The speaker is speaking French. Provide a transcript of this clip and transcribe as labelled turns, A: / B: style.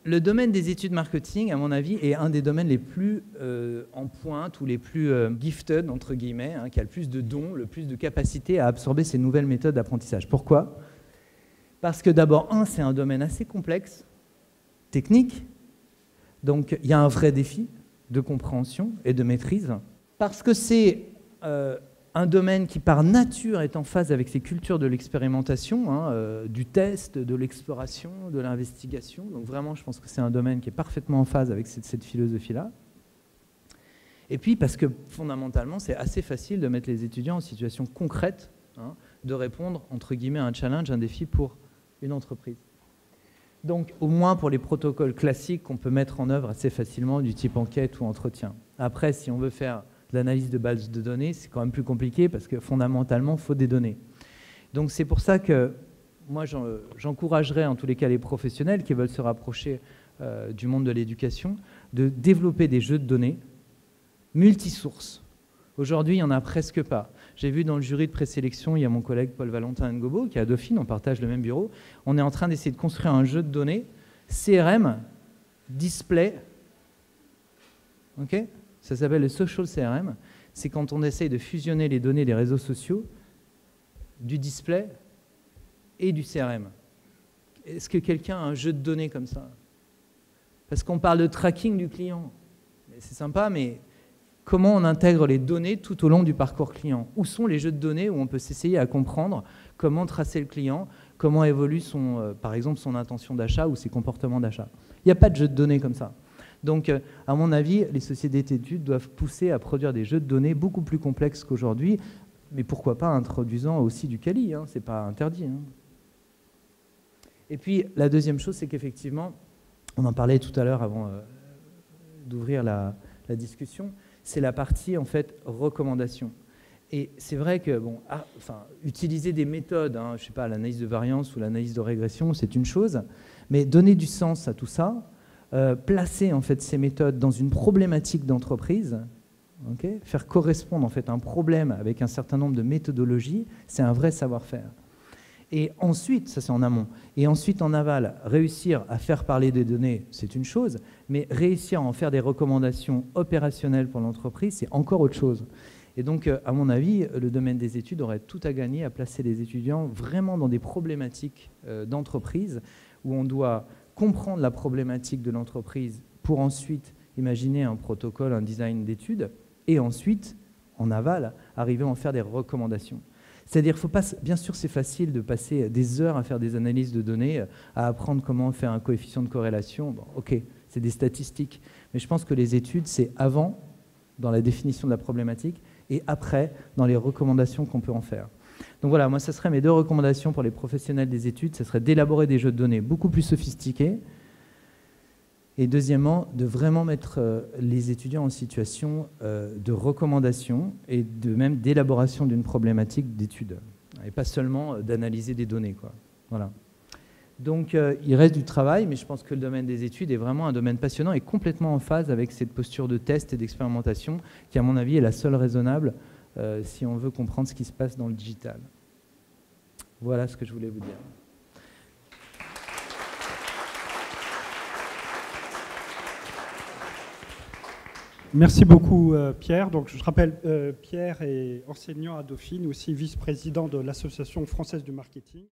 A: le domaine des études marketing, à mon avis, est un des domaines les plus en pointe ou les plus gifted, entre guillemets, hein, qui a le plus de dons, le plus de capacité à absorber ces nouvelles méthodes d'apprentissage. Pourquoi ? Parce que d'abord, c'est un domaine assez complexe, technique, donc il y a un vrai défi de compréhension et de maîtrise, parce que c'est un domaine qui, par nature, est en phase avec ces cultures de l'expérimentation, hein, du test, de l'exploration, de l'investigation. Donc vraiment, je pense que c'est un domaine qui est parfaitement en phase avec cette philosophie-là. Et puis, parce que fondamentalement, c'est assez facile de mettre les étudiants en situation concrète, hein, de répondre, entre guillemets, à un challenge, un défi pour une entreprise. Donc, au moins pour les protocoles classiques qu'on peut mettre en œuvre assez facilement, du type enquête ou entretien. Après, si on veut faire de l'analyse de bases de données, c'est quand même plus compliqué parce que fondamentalement, il faut des données. Donc, c'est pour ça que moi, j'encouragerais en tous les cas les professionnels qui veulent se rapprocher du monde de l'éducation de développer des jeux de données multisources. Aujourd'hui, il n'y en a presque pas. J'ai vu dans le jury de présélection, il y a mon collègue Paul-Valentin Ngobo, qui est à Dauphine, on partage le même bureau. On est en train d'essayer de construire un jeu de données CRM, display. Okay, ça s'appelle le social CRM. C'est quand on essaye de fusionner les données des réseaux sociaux, du display et du CRM. Est-ce que quelqu'un a un jeu de données comme ça? Parce qu'on parle de tracking du client. C'est sympa, mais comment on intègre les données tout au long du parcours client? Où sont les jeux de données où on peut s'essayer à comprendre comment tracer le client, comment évolue par exemple son intention d'achat ou ses comportements d'achat? Il n'y a pas de jeu de données comme ça. Donc, à mon avis, les sociétés d'études doivent pousser à produire des jeux de données beaucoup plus complexes qu'aujourd'hui, mais pourquoi pas introduisant aussi du quali, hein, c'est pas interdit. Hein. Et puis, la deuxième chose, c'est qu'effectivement, on en parlait tout à l'heure avant d'ouvrir la discussion, c'est la partie, en fait, recommandation. Et c'est vrai que, bon, utiliser des méthodes, hein, je ne sais pas, l'analyse de variance ou l'analyse de régression, c'est une chose, mais donner du sens à tout ça, placer, en fait, ces méthodes dans une problématique d'entreprise, okay, faire correspondre, en fait, un problème avec un certain nombre de méthodologies, c'est un vrai savoir-faire. Et ensuite, ça c'est en amont, et ensuite en aval, réussir à faire parler des données, c'est une chose, mais réussir à en faire des recommandations opérationnelles pour l'entreprise, c'est encore autre chose. Et donc, à mon avis, le domaine des études aurait tout à gagner à placer les étudiants vraiment dans des problématiques d'entreprise, où on doit comprendre la problématique de l'entreprise pour ensuite imaginer un protocole, un design d'études, et ensuite, en aval, arriver à en faire des recommandations. C'est-à-dire, faut pas, bien sûr, c'est facile de passer des heures à faire des analyses de données, à apprendre comment faire un coefficient de corrélation. Bon, ok, c'est des statistiques. Mais je pense que les études, c'est avant, dans la définition de la problématique, et après, dans les recommandations qu'on peut en faire. Donc voilà, moi, ça serait mes deux recommandations pour les professionnels des études. Ça serait d'élaborer des jeux de données beaucoup plus sophistiqués. Et deuxièmement, de vraiment mettre les étudiants en situation de recommandation et même d'élaboration d'une problématique d'étude. Et pas seulement d'analyser des données, quoi. Voilà. Donc, il reste du travail, mais je pense que le domaine des études est vraiment un domaine passionnant et complètement en phase avec cette posture de test et d'expérimentation qui, à mon avis, est la seule raisonnable si on veut comprendre ce qui se passe dans le digital. Voilà ce que je voulais vous dire.
B: Merci beaucoup Pierre. Donc, je rappelle, Pierre est enseignant à Dauphine, aussi vice-président de l'Association française du marketing.